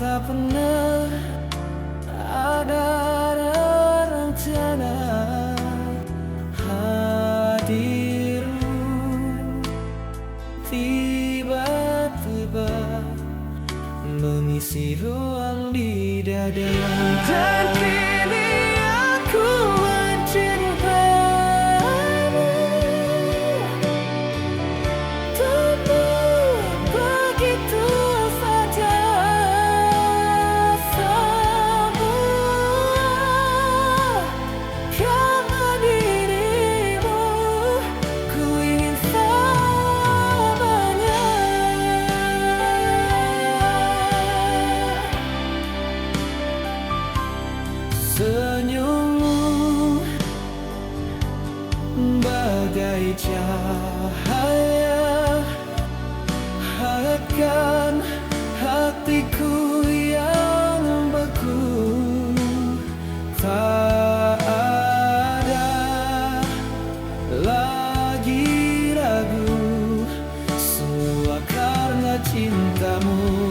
tak pernah ada rencana hadirmu tiba-tiba mengisi ruang di dada. Dan kini aku mencintaimu tumbuh begitu saja. Semua karena dirimu, ku ingin selamanya. Senyummu bagai cahaya, hangatkan hatiku yang beku. Tak ada lagi ragu, semua karena cintamu.